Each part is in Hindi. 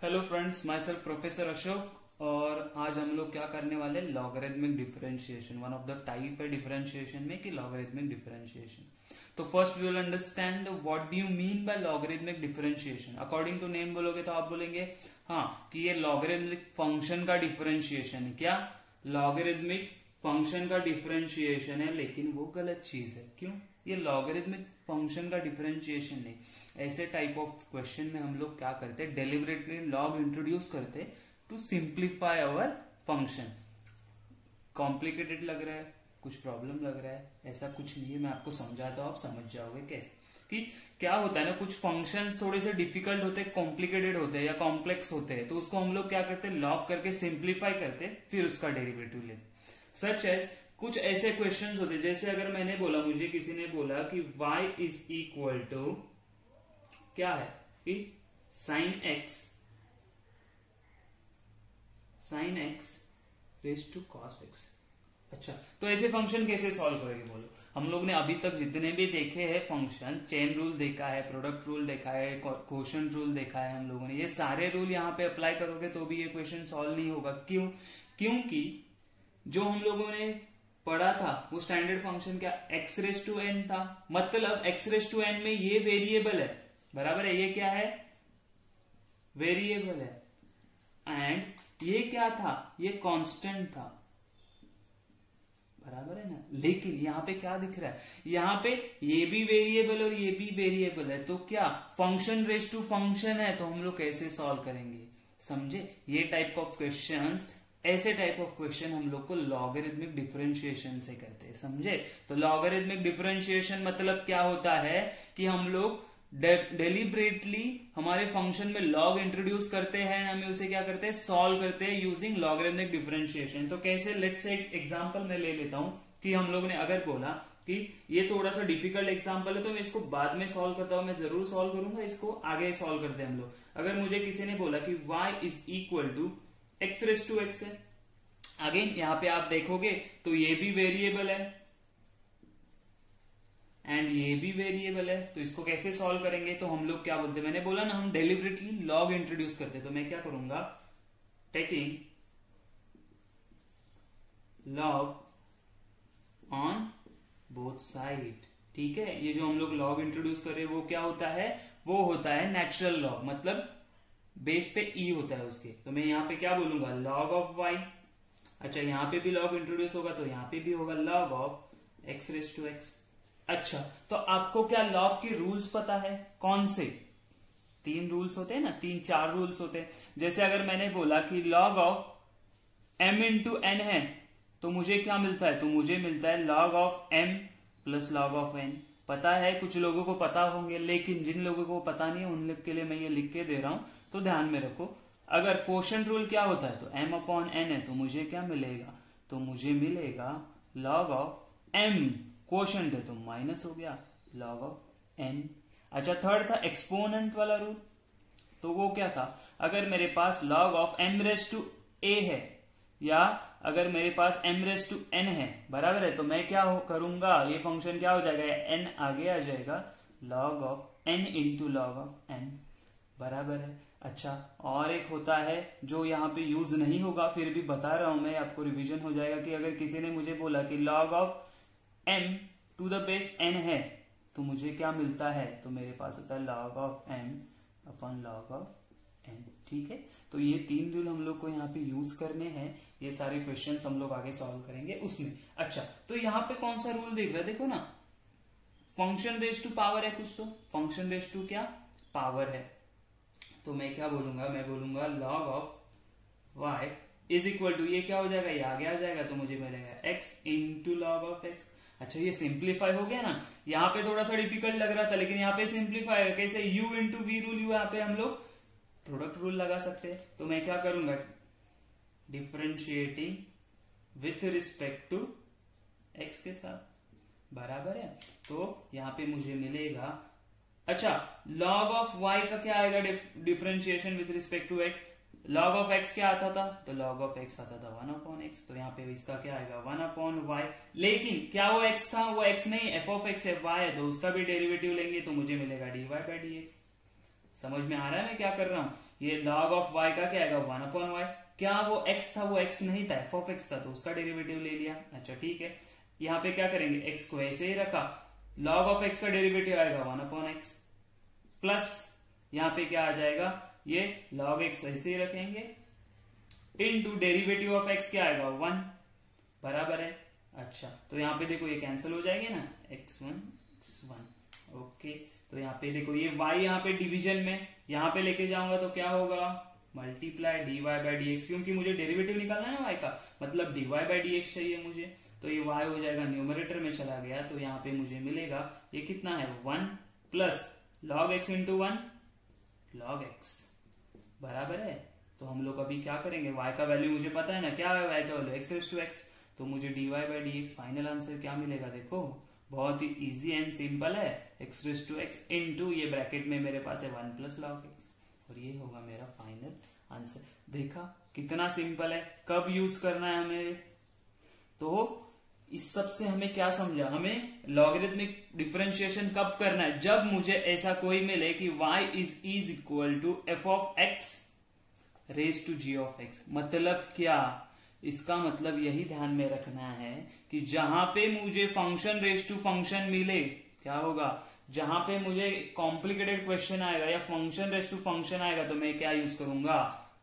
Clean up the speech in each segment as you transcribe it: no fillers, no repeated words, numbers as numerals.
Hello friends, my self professor Ashok. और आज हम लोग क्या करने वाले, logarithmic differentiation. One of the type है डिफरेंशिएशन में कि लॉगरिथमिक डिफरेंशिएशन। तो first we will understand what do you mean by logarithmic differentiation. According to name बोलोगे तो आप बोलेंगे हाँ कि ये लॉगरिथमिक फंक्शन का डिफरेंशिएशन है। क्या लॉगरिथमिक फंक्शन का डिफरेंशिएशन है, लेकिन वो गलत चीज है। क्यों? ये लॉगरिथमिक फंक्शन का डिफरेंशिएशन नहीं। ऐसे टाइप ऑफ क्वेश्चन में हम लोग क्या करते हैं, डेलिबरेटली लॉग इंट्रोड्यूस करते to simplify our function. Complicated लग रहा है, कुछ प्रॉब्लम लग रहा है, ऐसा कुछ नहीं है। मैं आपको समझाता हूं, आप समझ जाओगे कैसे। कि क्या होता है ना, कुछ फंक्शन थोड़े से डिफिकल्ट होते हैं, कॉम्प्लिकेटेड होते हैं या कॉम्प्लेक्स होते हैं, तो उसको हम लोग क्या करते हैं, लॉग करके सिंप्लीफाई करते, फिर उसका डेरिवेटिव लेते। सच एज कुछ ऐसे क्वेश्चंस होते, जैसे अगर मैंने बोला, मुझे किसी ने बोला कि y इज इक्वल टू क्या है कि sine x raise to cos x. अच्छा, तो ऐसे फंक्शन कैसे सॉल्व करेंगे बोलो। हम लोग ने अभी तक जितने भी देखे हैं फंक्शन, चेन रूल देखा है, प्रोडक्ट रूल देखा है, क्वोशंट रूल देखा है हम लोगों ने, ये सारे रूल यहाँ पे अप्लाई करोगे तो भी ये क्वेश्चन सॉल्व नहीं होगा। क्यों? क्योंकि जो हम लोगों ने पढ़ा था वो स्टैंडर्ड फंक्शन क्या, एक्स रेज टू एन था। मतलब एक्स रेज टू एन में ये वेरिएबल है, बराबर है। ये क्या है, वेरिएबल है। एंड ये क्या था, ये कांस्टेंट था, बराबर है ना। लेकिन यहां पे क्या दिख रहा है, यहां पे ये भी वेरिएबल और ये भी वेरिएबल है, तो क्या फंक्शन रेज टू फंक्शन है, तो हम लोग कैसे सॉल्व करेंगे, समझे। ये टाइप ऑफ क्वेश्चंस, ऐसे टाइप ऑफ क्वेश्चन हम लोग को लॉगरिथमिक डिफरेंशिएशन से करते हैं, समझे। तो लॉगरिथमिक डिफरेंशिएशन मतलब क्या होता है कि हम लोग डेलिबरेटली हमारे फंक्शन में लॉग इंट्रोड्यूस करते हैं, हमें उसे क्या करते हैं, सॉल्व करते हैं यूजिंग लॉगरिथमिक डिफरेंशिएशन। तो कैसे, लेट्स से एक एग्जांपल मैं ले लेता हूं कि हम लोग ने अगर बोला कि ये थोड़ा सा डिफिकल्ट एग्जांपल है, तो मैं इसको बाद में सॉल्व करता हूं, मैं जरूर सॉल्व करूंगा, इसको आगे सॉल्व करते हैं हम लोग। अगर मुझे किसी ने बोला कि y is equal to x raise to x है, अगेन यहां पे आप देखोगे तो ये भी वेरिएबल है एंड ये भी वेरिएबल है, तो इसको कैसे सॉल्व करेंगे। तो हम लोग क्या बोलते हैं, मैंने बोला ना हम डेलिबरेटली लॉग इंट्रोड्यूस करते हैं, तो मैं क्या करूंगा, taking log on both side. ठीक है, ये जो हम लोग लॉग इंट्रोड्यूस कर रहे हैं वो क्या होता है, वो होता है नेचुरल लॉग, मतलब बेस पे ई होता है उसके। तो मैं यहां पे क्या बोलूंगा, लॉग ऑफ वाई। अच्छा, यहां पे भी लॉग इंट्रोड्यूस होगा तो यहां पे भी होगा log of x raise to x. अच्छा, तो आपको क्या लॉग की रूल्स पता है, कौन से? 3 रूल्स होते हैं ना, 3-4 रूल्स होते हैं। जैसे अगर मैंने बोला कि log of m into n है, तो मुझे क्या मिलता है, तो मुझे मिलता है log of m plus log of n। पता है, कुछ लोगों को पता होंगे, लेकिन जिन लोगों को पता नहीं है उन लोग के लिए मैं ये लिख के दे रहा हूं, तो ध्यान में रखो। अगर क्वोशंट रूल क्या होता है, तो m अपॉन n है, तो मुझे क्या मिलेगा, तो मुझे मिलेगा लॉग ऑफ m, क्वोशंट है तो माइनस हो गया लॉग ऑफ n। अच्छा, थर्ड था एक्सपोनेंट वाला रूल, तो वो क्या था, अगर मेरे पास log of m raise to a है, या अगर मेरे पास m रेज टू n है, बराबर है, तो मैं क्या करूंगा, ये फंक्शन क्या हो जाएगा, n आगे आ जाएगा, log of n into log of n, बराबर है। अच्छा, और एक होता है जो यहाँ पे यूज नहीं होगा, फिर भी बता रहा हूं मैं, आपको रिवीजन हो जाएगा, कि अगर किसी ने मुझे बोला कि log of m to the base n है, तो मुझे क्या मिलता है, तो मेरे पास होता है log of m upon log of n। ठीक है, तो ये 3 रूल हम लोग को यहाँ पे यूज करने हैं। ये सारे क्वेश्चंस हम लोग आगे सॉल्व करेंगे उसमें। अच्छा, तो यहाँ पे कौन सा रूल देख रहे हैं, देखो ना, फंक्शन रेज टू पावर है कुछ, तो फंक्शन रेज टू क्या, पावर है। तो मैं क्या बोलूंगा, मैं बोलूंगा log of y is equal to, ये क्या हो जाएगा, ये आगे आ जाएगा, तो मुझे मिलेगा x into log of x। अच्छा, ये सिंप्लीफाई हो गया ना। यहाँ पे थोड़ा सा डिफिकल्ट लग रहा था, लेकिन यहाँ पे सिंप्लीफाई है कैसे, u into v rule, u यहाँ पे हम लोग प्रोडक्ट रूल लगा सकते हैं। तो मैं क्या करूंगा, differentiating with respect to x के साथ, बराबर है। तो यहाँ पे मुझे मिलेगा, अच्छा, log ऑफ y का क्या आएगा, differentiation with respect to x, log of x क्या आता था, तो log ऑफ x आता था 1 अपॉन x, तो यहाँ पे इसका क्या आएगा 1 अपॉन y। लेकिन क्या वो x था, वो x नहीं, f ऑफ x है, y है, तो उसका भी डेरिवेटिव लेंगे तो मुझे मिलेगा dy बाई dx। समझ में आ रहा है मैं क्या कर रहा हूं? ये log ऑफ y का क्या आएगा 1/y। क्या वो x था? वो x नहीं था, f ऑफ x था, तो उसका डेरिवेटिव ले लिया। अच्छा ठीक है, यहाँ पे क्या करेंगे, x को ऐसे ही रखा, log ऑफ x का डेरिवेटिव आएगा 1/x प्लस यहाँ पे क्या आ जाएगा, ये log x ऐसे ही रखेंगे इनटू डेरिवेटिव ऑफ x क्या आएगा 1 बराबर है। अच्छा तो यहाँ पे देखो ये कैंसिल हो जाएंगे ना, x1 ओके। तो यहाँ पे देखो ये y यहाँ पे डिवीजन में यहाँ पे लेके जाऊंगा तो क्या होगा, मल्टीप्लाई dy बाई dx, क्योंकि मुझे डेरिवेटिव निकालना है ना y का, मतलब dy बाई dx चाहिए मुझे। तो ये y हो जाएगा न्यूमरेटर में चला गया, तो यहाँ पे मुझे मिलेगा ये कितना है 1 plus log x into 1 log x बराबर है। तो हम लोग अभी क्या करेंगे, y का वैल्यू मुझे पता है ना, क्या है y का value x raise to x, तो मुझे dy by dx final answer क्या मिलेगा, देखो बहुत ही इजी एंड सिंपल है, x raise to x into ये ब्रैकेट में मेरे पास है 1 प्लस log x, और ये होगा मेरा फाइनल आंसर। देखा कितना सिंपल है, कब यूज करना है हमें, तो इस सब से हमें क्या समझा, हमें लॉगरिथमिक डिफरेंशिएशन कब करना है, जब मुझे ऐसा कोई मिले कि y is equal to f of x raise to g of x। मतलब क्या, इसका मतलब यही ध्यान में रखना है कि जहां पे मुझे फंक्शन रेज टू फंक्शन मिले, क्या होगा, जहां पे मुझे कॉम्प्लिकेटेड क्वेश्चन आएगा या फंक्शन रेज टू फंक्शन आएगा, तो मैं क्या यूज करूंगा,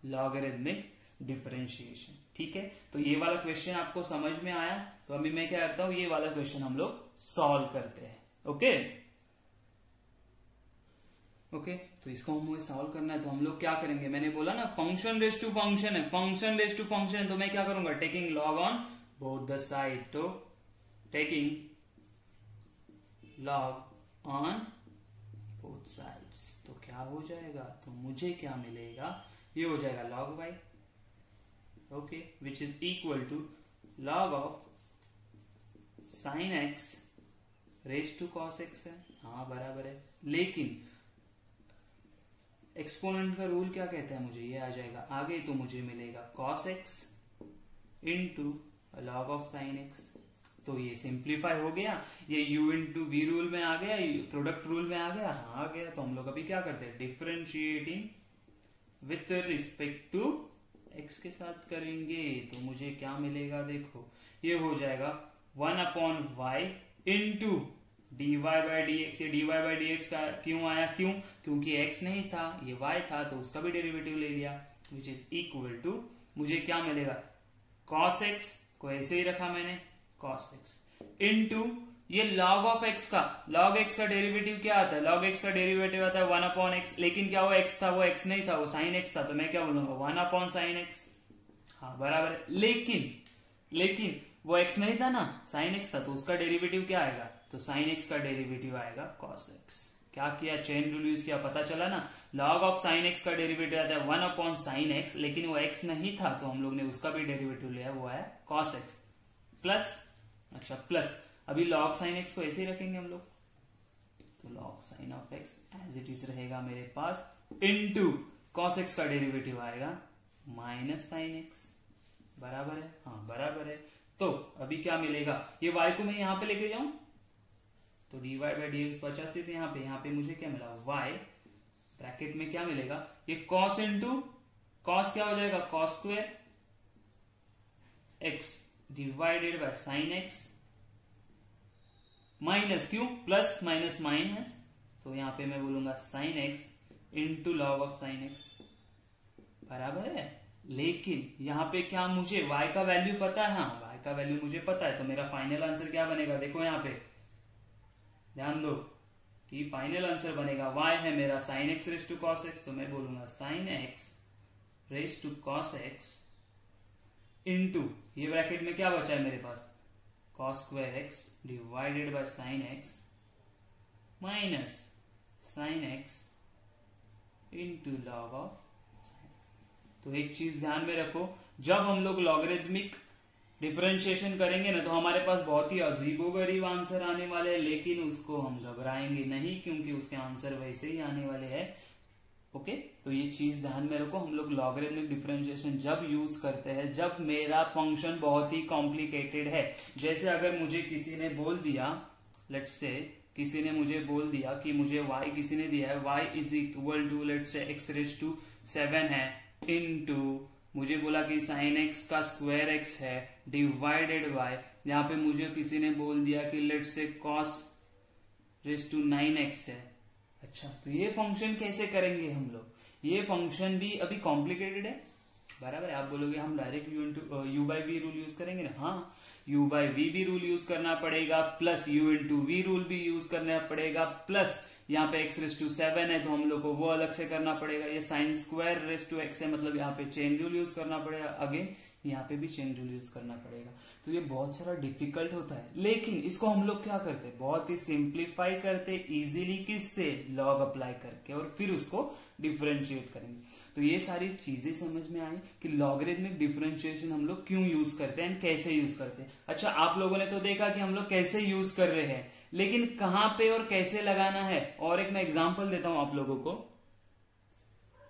लॉगरिथमिक डिफरेंशिएशन। ठीक है, तो ये वाला क्वेश्चन आपको समझ में आया, तो अभी मैं क्या करता हूं, ये वाला क्वेश्चन हम लोग सॉल्व करते हैं। ओके ओके, तो इसको हमें सॉल्व करना है, तो हम लोग क्या करेंगे, मैंने बोला ना फंक्शन रेज टू फंक्शन है, फंक्शन रेज टू फंक्शन है, तो मैं क्या करूंगा, taking log on both the side, तो taking log on both sides, तो क्या हो जाएगा, तो मुझे क्या मिलेगा, ये हो जाएगा log y, okay, which is equal to log of sin x raise to cos x है, हाँ बराबर है। लेकिन एक्सपोनेंट का रूल क्या कहता है, मुझे ये आ जाएगा आगे, तो मुझे मिलेगा cos x into log of sin x, तो ये सिंप्लीफाई हो गया, ये u इंटू वी रूल में आ गया, प्रोडक्ट रूल में आ गया, हाँ आ गया। तो हम लोग अभी क्या करते हैं, differentiating with respect to x के साथ करेंगे, तो मुझे क्या मिलेगा, देखो ये हो जाएगा 1/y into dy by dx। ये dy बाई dx का क्यों आया, क्योंकि x नहीं था, ये y था, तो उसका भी डेरिवेटिव ले लिया, विच इज इक्वल टू मुझे क्या मिलेगा, cos x को ऐसे ही रखा मैंने, cos x इंटू ये log ऑफ x का, log x का डेरिवेटिव क्या आता है, log x का डेरिवेटिव आता है 1/x, लेकिन क्या वो x था, वो x नहीं था, वो sin x था, तो मैं क्या बोलूंगा 1/sin x, हाँ बराबर है। लेकिन वो x नहीं था ना, sin x था, तो उसका डेरिवेटिव क्या आएगा, तो sin x का डेरिवेटिव आएगा cos x। क्या किया, चेन रूल यूज किया, पता चला ना, log ऑफ sin x का डेरिवेटिव आता है 1/sin x, लेकिन वो x नहीं था, तो हम लोग ने उसका भी डेरिवेटिव लिया, वो आया cos x प्लस, अच्छा प्लस, अभी log sin x को ऐसे ही रखेंगे हम लोग, तो log sin of x as it is रहेगा मेरे पास, इनटू cos x का डेरिवेटिव आएगा माइनस sin x, बराबर है, हाँ बराबर है। तो अभी क्या मिलेगा, ये y को मैं यहां पे लेके जाऊं, तो dy बाई dx बचा सिर्फ यहाँ पे मुझे क्या मिला, y ब्रैकेट में क्या मिलेगा, ये cos इंटू cos क्या हो जाएगा, cos square x divided by sin x, minus क्यों, प्लस माइनस माइनस, तो यहाँ पे मैं बोलूंगा sin x into log of sin x, बराबर है। लेकिन यहाँ पे क्या मुझे y का वैल्यू पता है, हाँ y का वैल्यू मुझे पता है, तो मेरा फाइनल आंसर क्या बनेगा, देखो यहाँ पे ध्यान दो कि फाइनल आंसर बनेगा, y है मेरा sin x raise to cos x, तो मैं बोलूंगा sin x raise to cos x into ये ब्रैकेट में क्या बचा है मेरे पास, cos square x divided by sin x minus sin x into log of sin x। तो एक चीज ध्यान में रखो, जब हम लोग लॉगरिथमिक डिफरेंशिएशन करेंगे ना, तो हमारे पास बहुत ही अजीबोगरीब आंसर आने वाले हैं, लेकिन उसको हम घबराएंगे नहीं, क्योंकि उसके आंसर वैसे ही आने वाले हैं। ओके, तो ये चीज ध्यान में रखो, हम लोग लॉगरिथमिक डिफरेंशिएशन जब यूज करते हैं, जब मेरा फंक्शन बहुत ही कॉम्प्लिकेटेड है, जैसे अगर मुझे किसी ने बोल दिया, लेट्स से किसी ने मुझे बोल दिया कि मुझे y किसी ने दिया है y is equal to let से x रेज टू 7 है इनटू मुझे बोला कि साइन x का स्क्वायर x है डिवाइडेड बाय यहाँ पे मुझे किसी ने बोल दिया कि लेट से कॉस रेज टू 9x है। अच्छा, तो ये फंक्शन कैसे करेंगे हम लोग? ये फंक्शन भी अभी कॉम्प्लिकेटेड है बराबर है। आप बोलोगे हम direct u by v rule use करेंगे ना? हाँ, यू बाई वी भी रूल यूज करना पड़ेगा, plus u into v rule भी यूज करना पड़ेगा, प्लस यहाँ पे x रेस टू 7 है तो हम लोग को वो अलग से करना पड़ेगा। ये sine square raise to x है मतलब यहाँ पे चेन रूल यूज करना पड़ेगा, अगेन यहाँ पे भी चेन रूल यूज करना पड़ेगा। तो ये बहुत सारा डिफिकल्ट होता है, लेकिन इसको हम लोग क्या करते हैं, बहुत ही सिंप्लीफाई करते इजीली, किससे? लॉग अप्लाई करके, और फिर उसको डिफरेंशिएट करेंगे। तो ये सारी चीजें समझ में आई कि लॉगरिथमिक डिफरेंशिएशन हम लोग क्यों यूज करते हैं एंड कैसे यूज करते हैं। अच्छा, आप लोगों ने तो देखा कि हम लोग कैसे यूज कर रहे हैं, लेकिन कहां पे और कैसे लगाना है, और एक मैं एग्जांपल देता हूं आप लोगों को।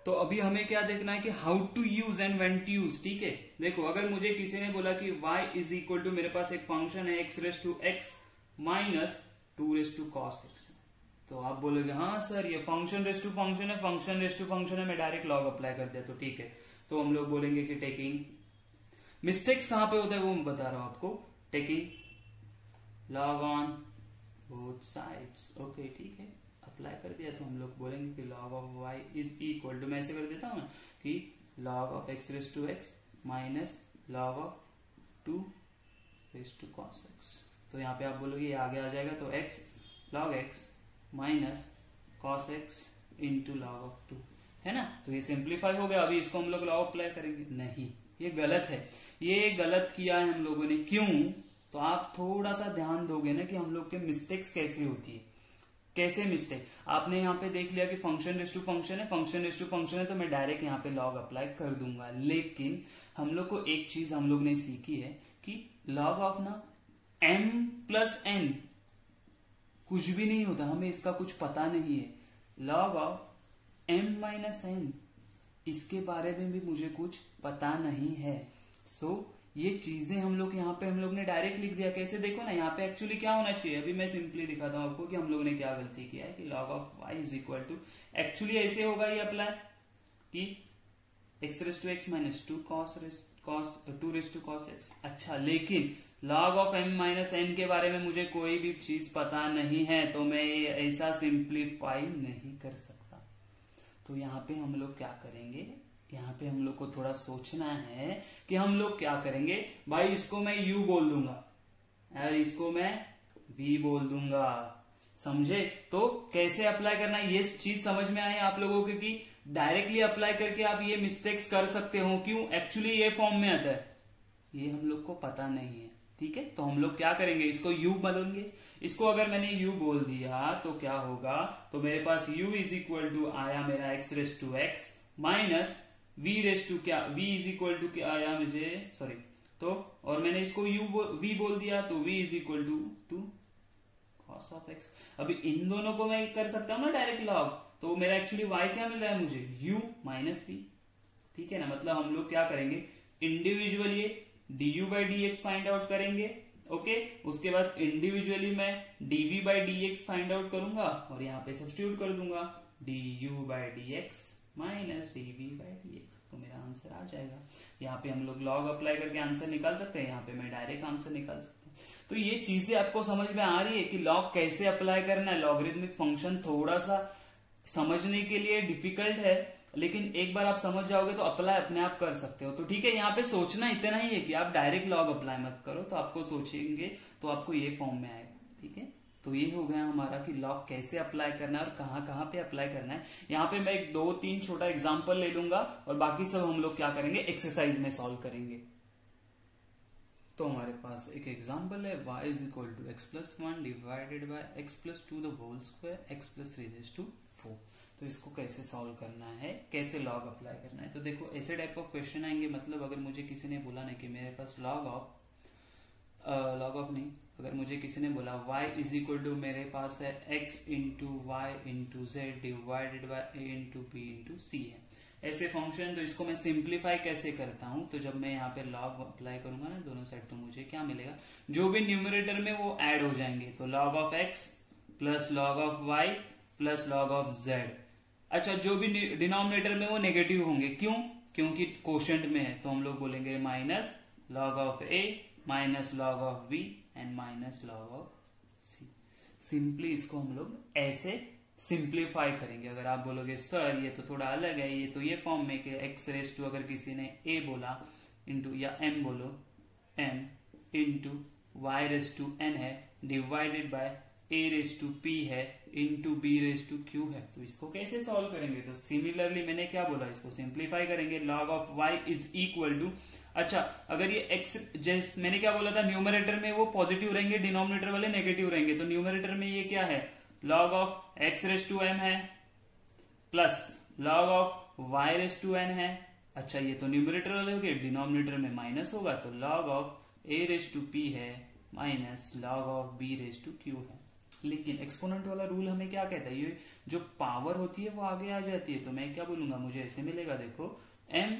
तो अभी हमें क्या देखना है कि how to use and when to use. ठीक है, देखो अगर मुझे किसी ने बोला कि y इज इक्वल टू, मेरे पास एक फंक्शन है x raise to x minus 2 raise to cos x, तो आप बोलोगे हाँ सर ये फंक्शन रेस टू फंक्शन है, फंक्शन रेस टू फंक्शन है, मैं डायरेक्ट लॉग अप्लाई कर दिया तो ठीक है। तो हम लोग बोलेंगे कि टेकिंग, मिस्टेक्स कहां पे होता है वो मैं बता रहा हूं आपको, taking log on both sides. Okay ठीक है, अप्लाई कर दिया तो हम लोग बोलेंगे कि log of y is equal to, मैं ऐसे कर देता हूं कि log of x raise to x minus log of 2 raise to cos x। तो यहाँ पे आप बोलोगे ये आगे आ जाएगा तो x log x minus cos x into log of 2 है ना। तो ये सिंप्लीफाई हो गया। अभी इसको हम लोग लॉग अप्लाई करेंगे, नहीं ये गलत है, ये गलत किया है हम लोगों ने। क्यों? तो आप थोड़ा सा ध्यान दोगे ना कि हम लोग के मिस्टेक्स कैसे होती है, कैसे मिस्टेक। आपने यहाँ पे देख लिया कि फंक्शन रेस टू फंक्शन है, फंक्शन रेस टू फंक्शन है तो मैं डायरेक्ट यहाँ पे लॉग अप्लाई कर दूंगा। लेकिन हम लोग को एक चीज हम लोग ने सीखी है कि लॉग ऑफ ना m प्लस n कुछ भी नहीं होता, हमें इसका कुछ पता नहीं है। Log of m minus n, इसके बारे में भी मुझे कुछ पता नहीं है। सो ये चीजें हम लोग यहाँ पे हम लोग ने डायरेक्ट लिख दिया। कैसे? देखो ना, यहाँ पे एक्चुअली क्या होना चाहिए, अभी मैं सिंपली दिखाता हूँ आपको कि हम लोगों ने क्या गलती किया है कि log of y is equal to, actually ऐसे होगा ये अप्लाई कि x raise to x minus 2 raise to cos x। अच्छा, लेकिन log of m minus n के बारे में मुझे कोई भी चीज पता नहीं है, तो मैं ये ऐसा सिंप्लीफाई नहीं कर सकता। तो यहाँ पे हम लोग क्या करेंगे, यहाँ पे हम लोग को थोड़ा सोचना है कि हम लोग क्या करेंगे। भाई इसको मैं u बोल दूंगा और इसको मैं v बोल दूंगा, समझे? तो कैसे अप्लाई करना है ये चीज समझ में आए आप लोगों को कि डायरेक्टली अप्लाई करके आप ये मिस्टेक्स कर सकते हो। क्यों? एक्चुअली ये फॉर्म में आता है, ये हम लोग को पता नहीं है। ठीक है, तो हम लोग क्या करेंगे, इसको u बोलेंगे। इसको अगर मैंने u बोल दिया तो क्या होगा, तो मेरे पास u इज इक्वल टू आया मेरा x raise to x minus v raise to क्या, v इज इक्वल टू क्या आया मुझे, सॉरी, तो और मैंने इसको v बोल दिया तो v is equal to cos of x। अभी इन दोनों को मैं कर सकता हूं ना डायरेक्ट लॉग, तो मेरा एक्चुअली y क्या मिल रहा है मुझे, u माइनस v। ठीक है ना, मतलब हम लोग क्या करेंगे, individually du by dx find out करेंगे। ओके, उसके बाद इंडिविजुअली मैं dv by dx find out करूंगा और यहाँ पे सब्स्टिट्यूट कर दूंगा du by dx minus dv by dx, तो मेरा आंसर आ जाएगा। यहाँ पे हम लोग लॉग अप्लाई करके आंसर निकाल सकते हैं, यहाँ पे मैं डायरेक्ट आंसर निकाल सकता हूँ। तो ये चीजें आपको समझ में आ रही है कि लॉग कैसे अप्लाई करना है। लॉगरिथमिक फंक्शन थोड़ा सा समझने के लिए डिफिकल्ट है, लेकिन एक बार आप समझ जाओगे तो अप्लाई अपने आप कर सकते हो। तो ठीक है, यहाँ पे सोचना इतना ही है कि आप डायरेक्ट लॉग अप्लाई मत करो, तो आपको सोचेंगे तो आपको ये फॉर्म में आएगा। ठीक है, तो ये हो गया हमारा कि लॉग कैसे अप्लाई करना है और कहाँ कहाँ पे अप्लाई करना है। यहाँ पे मैं एक 2-3 छोटा एग्जांपल ले लूंगा और बाकी सब हम लोग क्या करेंगे, एक्सरसाइज में सॉल्व करेंगे। तो हमारे पास एक एग्जांपल है, y is equal to x plus 1 divided by x plus 2 the whole square x plus 3 raise to 4। तो इसको कैसे सॉल्व करना है, कैसे लॉग अप्लाई करना है। तो देखो ऐसे टाइप ऑफ क्वेश्चन आएंगे, मतलब अगर मुझे किसी ने बोला ना कि मेरे पास लॉग ऑफ नहीं, अगर मुझे किसी ने बोला y इज इक्वल टू मेरे पास है x into y into z divided by a into b into c है ऐसे फंक्शन, तो इसको मैं सिंप्लीफाई कैसे करता हूं। तो जब मैं यहाँ पे लॉग अप्लाई करूंगा ना दोनों साइड, तो मुझे क्या मिलेगा, जो भी न्यूमरेटर में वो ऐड हो जाएंगे। तो log of x plus log of y plus log of z। अच्छा, जो भी डिनोमिनेटर में वो नेगेटिव होंगे, क्यों? क्योंकि कोशेंट में है, तो हम लोग बोलेंगे minus log of a minus log of b and minus log of c। Simply इसको हम लोग ऐसे सिंप्लीफाई करेंगे। अगर आप बोलोगे सर ये तो थोड़ा अलग है, ये तो ये फॉर्म में कि एक्स रेस टू, अगर किसी ने a बोला इंटू या m बोलो m into y raise to n है divided by a raise to p है into b raise to q है, तो इसको कैसे सॉल्व करेंगे? तो सिमिलरली मैंने क्या बोला, इसको सिंप्लीफाई करेंगे। log of y is equal to, अच्छा अगर ये x, जैसे मैंने क्या बोला था, न्यूमरेटर में वो पॉजिटिव रहेंगे, डिनोमिनेटर वाले नेगेटिव रहेंगे, तो न्यूमरेटर में ये क्या है, log of x raise to m है plus log of y raise to n है। अच्छा, ये तो न्यूमरेटर वाले हो गए, डिनोमिनेटर में माइनस होगा, तो log of a raise to p है minus log of b raise to q है। लेकिन एक्सपोनेंट वाला रूल हमें क्या कहता है, ये जो पावर होती है वो आगे आ जाती है, तो मैं क्या बोलूंगा, मुझे ऐसे मिलेगा, देखो m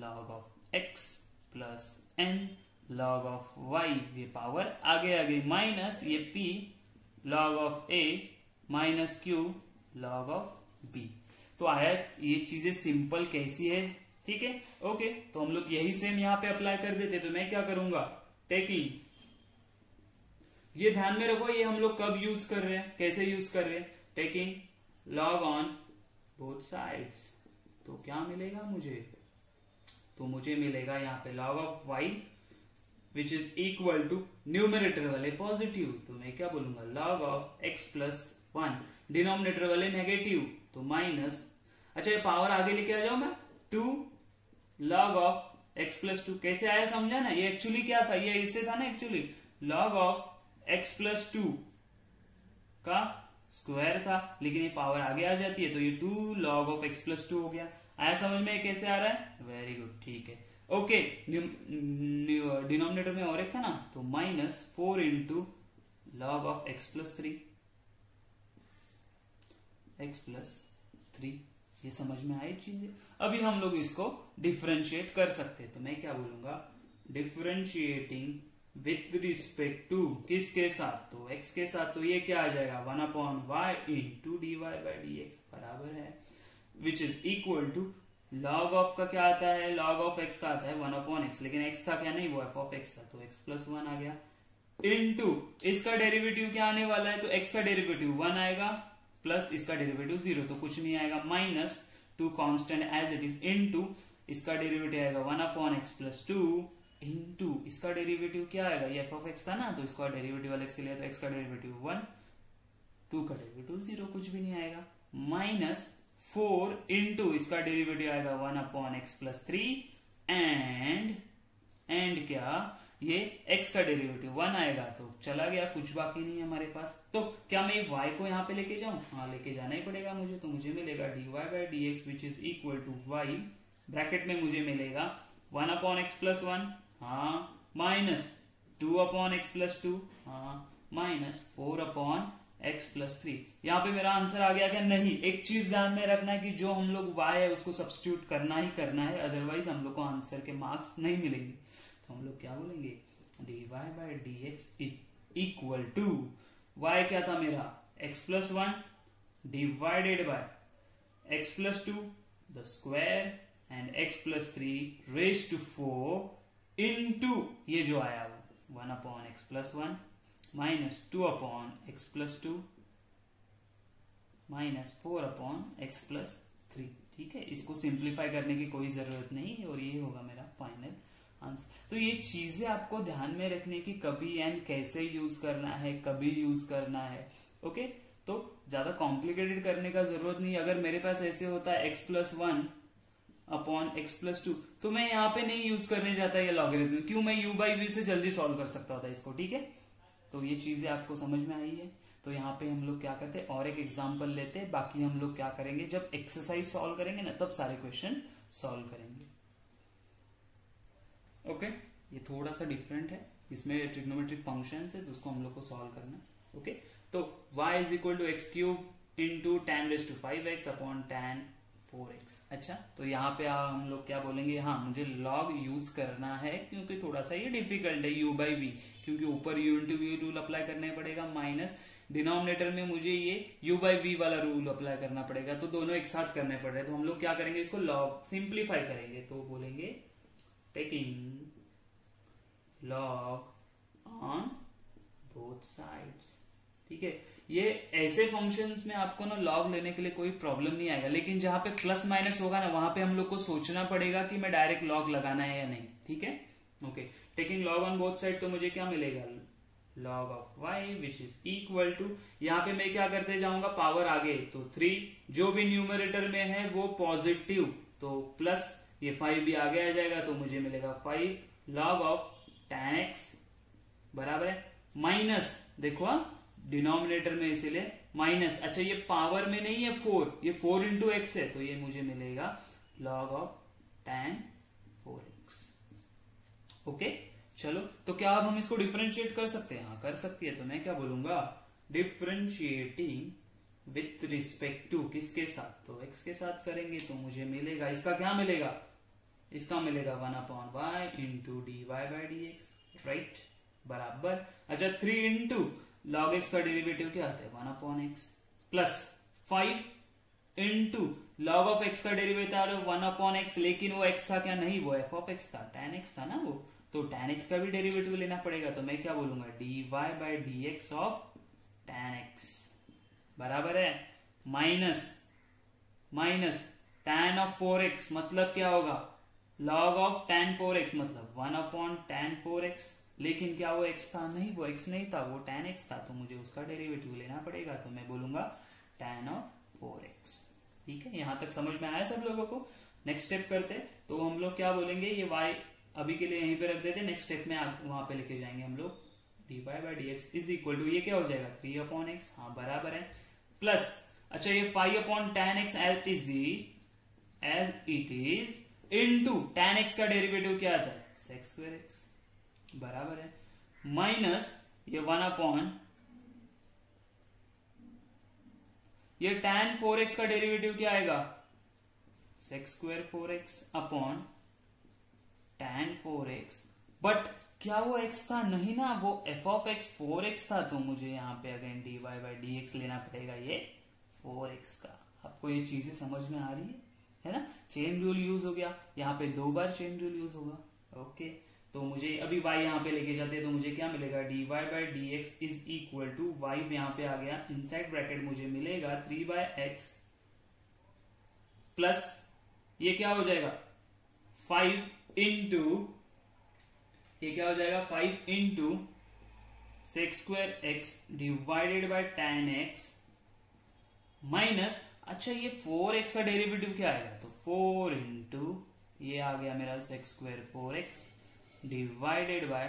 log of x plus n log of y, ये पावर आगे आ गई, माइनस ये p log of a minus q log of b। तो आया, ये चीजें सिंपल कैसी है, ठीक है, ओके। तो हम लोग यही सेम यहाँ पे अप्लाई कर देते, तो मैं क्या करूंगा, टेकिंग, ये ध्यान में रखो, ये हम लोग कब यूज कर रहे हैं, कैसे यूज कर रहे हैं, taking log on both sides, तो क्या मिलेगा मुझे, तो मुझे मिलेगा यहाँ पे log of y which is equal to numerator वाले पॉजिटिव, तो मैं क्या बोलूंगा, log of x plus 1, denominator वाले नेगेटिव, तो माइनस, अच्छा ये पावर आगे लेके आ जाओ मैं, 2 log ऑफ x प्लस 2, कैसे आया समझा ना, ये एक्चुअली क्या था, ये इससे था ना actually, log of x plus 2 का स्क्वायर था, लेकिन ये पावर आगे आ जाती है, तो ये 2 log ऑफ x प्लस 2 हो गया। आया समझ में कैसे आ रहा है, वेरी गुड, ठीक है, ओके। डिनोमिनेटर में और एक था ना, तो minus 4 into log of x plus 3, x plus 3, ये समझ में आई चीजें। अभी हम लोग इसको डिफरेंशिएट कर सकते हैं, तो मैं क्या बोलूंगा, डिफरेंशिएटिंग विथ रिस्पेक्ट टू किसके साथ, तो x के साथ, तो ये क्या आ जाएगा, 1 upon y into d y by d x बराबर है, which is equal to log of का क्या आता है, log ऑफ x का आता है 1 अपॉन एक्स, लेकिन x था क्या, नहीं वो f ऑफ x था, तो x प्लस 1 आ गया, इंटू इसका डेरिवेटिव क्या आने वाला है, तो x का डेरिवेटिव 1 आएगा प्लस इसका डेरिवेटिव 0, तो कुछ नहीं आएगा, minus 2 constant as it is, into इसका डेरिवेटिव आएगा 1 अपॉन एक्स प्लस 2 इंटू इसका डेरिवेटिव क्या आएगा, ये f ऑफ x था ना, तो इसका डेरिवेटिव अलग से लिया, तो x का डेरिवेटिव 1, 2 का डेरिवेटिव 0, कुछ भी नहीं आएगा, माइनस 4 इंटू इसका डेरिवेटिव आएगा 1 अपॉन एक्स प्लस 3 एंड क्या, ये x का डेरिवेटिव 1 आएगा, तो चला गया, कुछ बाकी नहीं है हमारे पास। तो क्या मैं y को यहाँ पे लेके जाऊं, हाँ लेके जाना ही पड़ेगा मुझे, तो मुझे मिलेगा dy by d x which is equal to y, bracket में मुझे मिलेगा 1 अपॉन एक्स प्लस 1, हाँ, माइनस 2 अपॉन एक्स प्लस 2, हाँ, माइनस 4 अपॉन एक्स प्लस 3। यहाँ पे मेरा आंसर आ गया क्या, नहीं। एक चीज ध्यान में रखना है कि जो हम लोग y है उसको सब्स्टिट्यूट करना ही करना है, अदरवाइज हम लोग को आंसर के मार्क्स नहीं मिलेंगे। तो हम लोग क्या बोलेंगे, d y by d x equal to, y क्या था मेरा, x plus 1 divided by x plus 2 the square and x plus 3 raise to 4 into ये जो आया वो 1 upon x plus 1 minus 2 upon x plus 2 minus 4 upon x plus 3। ठीक है, इसको सिंप्लीफाई करने की कोई जरूरत नहीं, और ये होगा मेरा फाइनल आंसर। तो ये चीजें आपको ध्यान में रखने की, कभी एंड कैसे यूज करना है, कभी यूज करना है। ओके, तो ज्यादा कॉम्प्लिकेटेड करने का जरूरत नहीं। अगर मेरे पास ऐसे होता है x plus 1 upon x plus 2, तो मैं यहाँ पे नहीं यूज करने जाता ये लॉगरिथम, क्यों, मैं u बाई वी से जल्दी सॉल्व कर सकता होता इसको। ठीक है, तो ये चीजें आपको समझ में आई है। तो यहाँ पे हम लोग क्या करते हैं, और एक एग्जांपल लेते हैं, बाकी हम लोग क्या करेंगे, जब एक्सरसाइज सॉल्व करेंगे ना तब सारे क्वेश्चन सॉल्व करेंगे। ओके, ये थोड़ा सा डिफरेंट है, इसमें ट्रिग्नोमेट्रिक फंक्शन है, तो उसको हम लोग को सॉल्व करना है। ओके, तो y is equal to x cube into tan raise to 5x upon tan 4x। अच्छा, तो यहाँ पे हम लोग क्या बोलेंगे, हाँ मुझे log यूज करना है, क्योंकि थोड़ा सा ये डिफिकल्ट है u बाई वी, क्योंकि ऊपर u into v rule apply करने पड़ेगा, माइनस डिनोमिनेटर में मुझे ये u/v वाला रूल अप्लाई करना पड़ेगा, तो दोनों एक साथ करने पड़ रहे हैं। तो हम लोग क्या करेंगे, इसको लॉग सिंप्लीफाई करेंगे, तो बोलेंगे taking log on both sides. ठीक है, ये ऐसे फंक्शंस में आपको ना लॉग लेने के लिए कोई प्रॉब्लम नहीं आएगा, लेकिन जहां पे प्लस माइनस होगा ना वहां पे हम लोग को सोचना पड़ेगा कि मैं डायरेक्ट लॉग लगाना है या नहीं। ठीक है, okay. Taking log on both side, तो मुझे क्या मिलेगा, log of y which is equal to, यहाँ पे मैं क्या करते जाऊंगा, पावर आगे तो 3, जो भी न्यूमरेटर में है वो पॉजिटिव, तो प्लस ये 5 भी आगे आ जाएगा, तो मुझे मिलेगा 5 लॉग ऑफ tan x बराबर है माइनस, देखो डिनोमिनेटर में इसीलिए माइनस, अच्छा ये पावर में नहीं है 4, ये 4 इंटू एक्स है, तो ये मुझे मिलेगा log of tan 4x। Okay, चलो, तो क्या अब हम इसको डिफरेंशिएट कर सकते हैं? हाँ, कर सकती है। तो मैं क्या बोलूंगा, डिफरेंशिएटिंग विथ रिस्पेक्ट टू किसके साथ, तो x के साथ करेंगे, तो मुझे मिलेगा, इसका क्या मिलेगा, इसका मिलेगा 1/y इंटू dy/dx, राइट, बराबर। अच्छा 3 इंटू लॉग एक्स का डेरिवेटिव क्या आता है, 1/x, plus 5 into log of x का डेरिवेटिव आता है 1/x, लेकिन वो x था क्या, नहीं, वो f(x) था, tan x था ना वो, तो tan x का भी डेरिवेटिव लेना पड़ेगा, तो मैं क्या बोलूंगा, dy/dx ऑफ tan x बराबर है minus minus tan of 4x, मतलब क्या होगा, log ऑफ tan 4x, मतलब 1/tan 4x, लेकिन क्या वो x था, नहीं, वो x नहीं था, वो tan x था, तो मुझे उसका डेरिवेटिव लेना पड़ेगा, तो मैं बोलूंगा tan ऑफ 4x। ठीक है, यहां तक समझ में आया सब लोगों को? नेक्स्ट स्टेप करते, तो हम लोग क्या बोलेंगे, ये y अभी के लिए यहीं पे रख देते, नेक्स्ट स्टेप में वहां पे लेके जाएंगे हम लोग, dy/dx इज इक्वल टू, ये क्या हो जाएगा 3/x, हाँ बराबर है, प्लस, अच्छा ये 5/tan x as it is into tan x का डेरिवेटिव क्या आता है, sec²x बराबर है, माइनस ये 1/, ये tan 4x का डेरिवेटिव क्या आएगा, sec² 4x upon tan 4x, but क्या वो x था, नहीं ना, वो f(x) 4x था, तो मुझे यहाँ पे अगेन dy/dx लेना पड़ेगा ये 4x का। आपको ये चीजें समझ में आ रही है ना? चेन रूल यूज हो गया, यहाँ पे 2 बार चेन रूल यूज होगा। ओके, तो मुझे अभी y यहाँ पे लेके जाते हैं, तो मुझे क्या मिलेगा, dy/dx is equal to y यहाँ पे आ गया, इनसाइड ब्रैकेट मुझे मिलेगा 3/x प्लस ये क्या हो जाएगा 5 इंटू, ये क्या हो जाएगा 5 into sec² divided by tan x minus, अच्छा ये 4x का डेरिवेटिव क्या आएगा, तो 4 इंटू ये आ गया मेरा sec² 4x divided by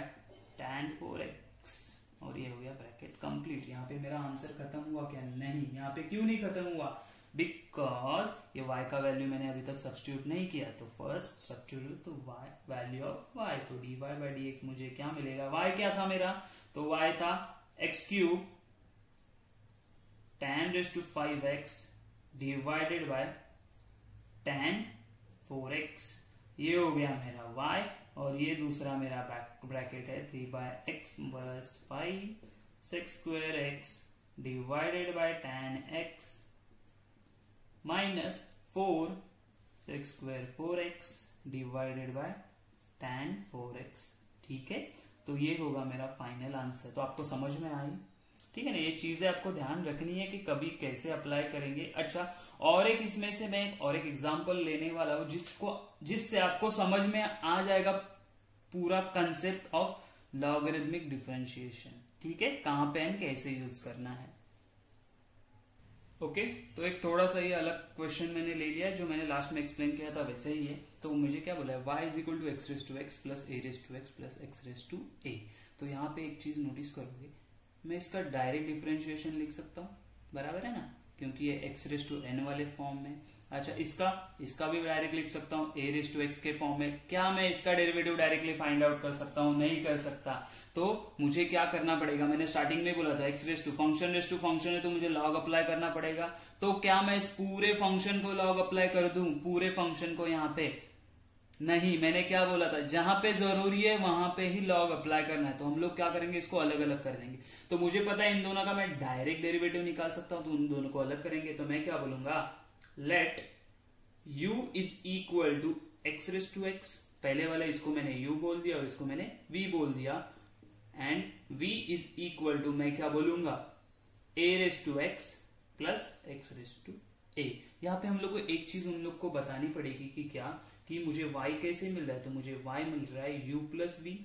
tan 4x, और ये हो गया ब्रैकेट कंप्लीट। यहाँ पे मेरा आंसर खत्म हुआ क्या, नहीं, यहाँ पे क्यों नहीं खत्म हुआ, बिकॉज ये y का वैल्यू मैंने अभी तक सब्स्टिट्यूट नहीं किया, तो फर्स्ट सब्स्टिट्यूट तो y वैल्यू ऑफ y, तो dy/dx मुझे क्या मिलेगा, y क्या था मेरा, तो y था x³ tan⁵ divided by tan 4x, ये हो गया मेरा y, और ये दूसरा मेरा ब्रैकेट है 3/x plus 5 sec² divided by tan x minus 4 sec² 4x divided by tan 4x। ठीक है, तो ये होगा मेरा फाइनल आंसर। तो आपको समझ में आई? ठीक है ना, ये चीजें आपको ध्यान रखनी है कि कभी कैसे अप्लाई करेंगे। अच्छा, और एक इसमें से मैं और एक एग्जांपल लेने वाला हूं जिससे आपको समझ में आ जाएगा पूरा कंसेप्ट ऑफ लॉगरिथमिक डिफरेंशिएशन। ठीक है, कहां पे एंड कैसे यूज करना है। ओके, तो एक थोड़ा सा ये अलग क्वेश्चन मैंने ले लिया, जो मैंने लास्ट में एक्सप्लेन किया था वैसे ही है। तो मुझे क्या बोला है, y is equal to x⁵x plus a⁵x plus x⁵a। तो यहाँ पे एक चीज नोटिस करोगे, मैं इसका डायरेक्ट डिफरेंशिएशन लिख सकता हूँ, बराबर है ना, क्योंकि ये x⁵n वाले फॉर्म में। अच्छा, इसका भी डायरेक्ट लिख सकता हूँ a⁵x के फॉर्म में। क्या मैं इसका डेरिवेटिव डायरेक्टली फाइंड आउट कर सकता हूँ? नहीं कर सकता। तो मुझे क्या करना पड़ेगा, मैंने स्टार्टिंग में बोला था फंक्शन है, तो मुझे लॉग अप्लाई करना पड़ेगा। तो क्या मैं इस पूरे फंक्शन को लॉग अप्लाई कर दूं, पूरे फंक्शन को यहाँ पे नहीं, मैंने क्या बोला था, जहां पे जरूरी है वहां पे ही लॉग अप्लाई करना है। तो हम लोग क्या करेंगे, इसको अलग अलग कर देंगे। तो मुझे पता है इन दोनों का मैं डायरेक्ट डेरिवेटिव निकाल सकता हूं, तो उन दोनों को अलग करेंगे। तो मैं क्या बोलूंगा, let u is equal to x raise to x, पहले वाला इसको मैंने u बोल दिया और इसको मैंने v बोल दिया, and v is equal to मैं क्या बोलूंगा, a raise to x plus x raise to a। यहाँ पे हम लोग को एक चीज उन लोग को बतानी पड़ेगी कि क्या, कि मुझे y कैसे मिल रहा है, तो मुझे y मिल रहा है u प्लस v।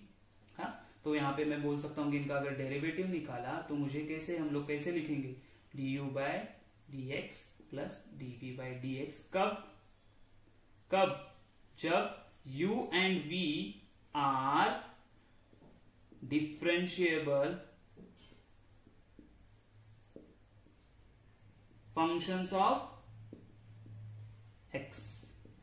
हाँ, तो यहाँ पे मैं बोल सकता हूँ कि इनका अगर डेरिवेटिव निकाला तो मुझे कैसे, हम लोग कैसे लिखेंगे, du by dx plus dv by dx। कब जब u and v are differentiable functions of x,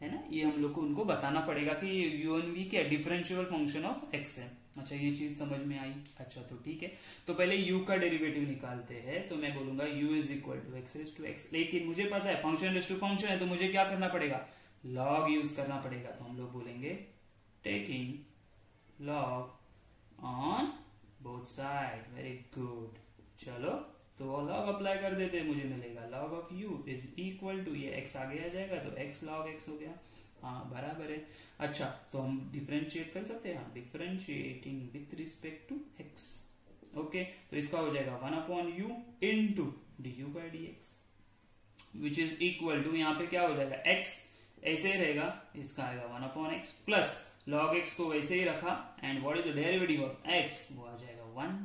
है ना। ये हम लोग को उनको बताना पड़ेगा कि u एंड v क्या डिफरेंशिएबल फंक्शन ऑफ x है। अच्छा, ये चीज समझ में आई। अच्छा, तो ठीक है, तो पहले u का डेरिवेटिव निकालते हैं। तो मैं बोलूंगा u is equal to x raise to x, लेकिन मुझे पता है फंक्शन रेस टू फंक्शन है, तो मुझे क्या करना पड़ेगा, लॉग यूज करना पड़ेगा। तो हम लोग बोलेंगे taking log on both side. Very good, चलो तो लॉग अप्लाई कर देते हैं, मुझे मिलेगा log of u is equal to, ये x आगे आ जाएगा तो x log x हो गया। हाँ, बराबर है। अच्छा, तो हम डिफरेंशिएट कर सकते हैं, हाँ, differentiating with respect to x। Okay, तो इसका हो जाएगा 1/u into d by d x which is equal to, यहाँ पे क्या हो जाएगा, x ऐसे ही रहेगा, इसका आएगा 1/x प्लस log x को वैसे ही रखा, and what is the derivative of x, वो आ जाएगा 1।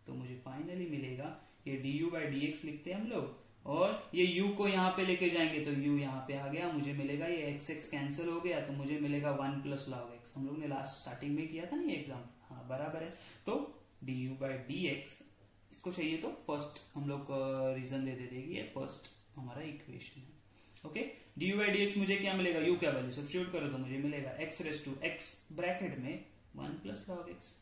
तो मुझे फाइनली मिलेगा, ये du बाई डी एक्स लिखते हैं हम लोग, और ये u को यहाँ पे लेके जाएंगे तो u यहाँ पे आ गया, मुझे मिलेगा ये x x कैंसिल हो गया, तो मुझे मिलेगा 1 प्लस लॉग x। हम लोग ने लास्ट स्टार्टिंग में किया था ना ये एग्जाम, हाँ बराबर है। तो du बाई डी एक्स, इसको चाहिए तो फर्स्ट हम लोग रीजन दे देते हैं, ये फर्स्ट हमारा इक्वेशन है। Okay, du by d x मुझे क्या मिलेगा, u क्या वैल्यू सब्स्टिट्यूट करो तो मुझे मिलेगा x raise to x bracket में 1 प्लस लॉग x।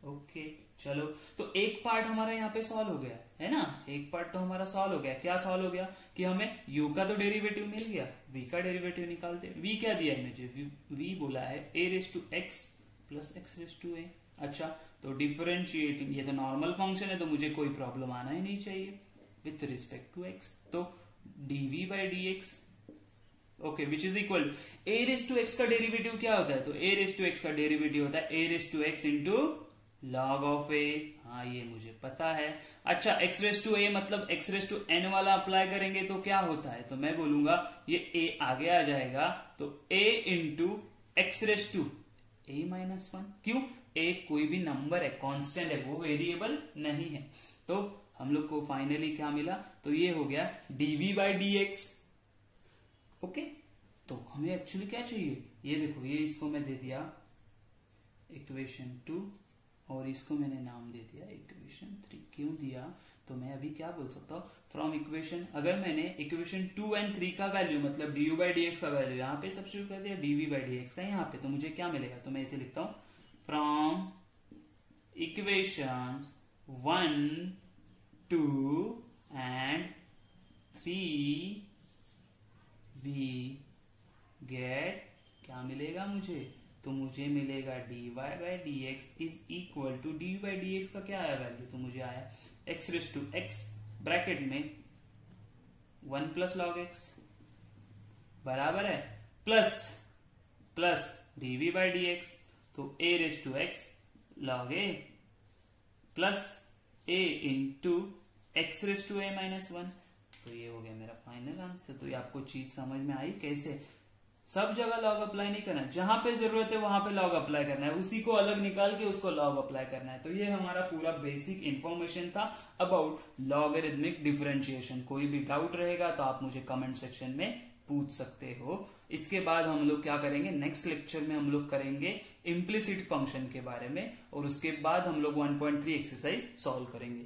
ओके, चलो तो एक पार्ट हमारा यहाँ पे सॉल्व हो गया है ना, एक पार्ट तो हमारा सॉल्व हो गया। क्या सॉल्व हो गया कि हमें u का तो डेरिवेटिव मिल गया, v का डेरिवेटिव निकालते हैं। v क्या दिया है मुझे, v बोला है a raise to x plus x raise to a। अच्छा, तो डिफरेंशिएटिंग, ये तो नॉर्मल फंक्शन है तो मुझे कोई प्रॉब्लम आना ही नहीं चाहिए विथ रिस्पेक्ट टू x। तो dv by d x, okay, which is equal a raise to x का डेरिवेटिव क्या होता है, तो a रेस टू x का डेरिवेटिव होता है a raise to x into log of a। हाँ, ये मुझे पता है। अच्छा, x रेस टू a मतलब x रेस टू n वाला अप्लाई करेंगे तो क्या होता है, तो मैं बोलूंगा ये a आगे आ जाएगा, तो a into x raise to a minus 1। क्यों, a कोई भी नंबर है, कांस्टेंट है, वो वेरिएबल नहीं है। तो हम लोग को फाइनली क्या मिला, तो ये हो गया dv by d x. Okay, तो हमें एक्चुअली क्या चाहिए, ये देखो, ये इसको मैं दे दिया इक्वेशन 2 और इसको मैंने नाम दे दिया इक्वेशन 3। क्यों दिया, तो मैं अभी क्या बोल सकता हूँ, फ्रॉम इक्वेशन, अगर मैंने इक्वेशन 2 एंड 3 का वैल्यू मतलब du बाई डी एक्स का वैल्यू यहाँ पे सब्स्टिट्यूट कर दिया, dv बाई डी एक्स का यहाँ पे, तो मुझे क्या मिलेगा, तो मैं इसे लिखता हूँ from equation 1, 2 and 3 we get, क्या मिलेगा मुझे, तो मुझे मिलेगा dy by d x is equal to d by d x का क्या आया वैल्यू, तो मुझे आया x raise to x bracket में 1 प्लस लॉग x बराबर है, plus dv by d x, तो a raise to x log a plus a into x raise to a minus 1। तो ये हो गया मेरा फाइनल आंसर। तो ये आपको चीज समझ में आई, कैसे सब जगह लॉग अप्लाई नहीं करना, जहां पे जरूरत है वहां पे लॉग अप्लाई करना है, उसी को अलग निकाल के उसको लॉग अप्लाई करना है। तो ये हमारा पूरा बेसिक इंफॉर्मेशन था अबाउट लॉगरिथमिक डिफरेंशिएशन। कोई भी डाउट रहेगा तो आप मुझे कमेंट सेक्शन में पूछ सकते हो। इसके बाद हम लोग क्या करेंगे, नेक्स्ट लेक्चर में हम लोग करेंगे इम्प्लिसिट फंक्शन के बारे में, और उसके बाद हम लोग 1.3 एक्सरसाइज सॉल्व करेंगे।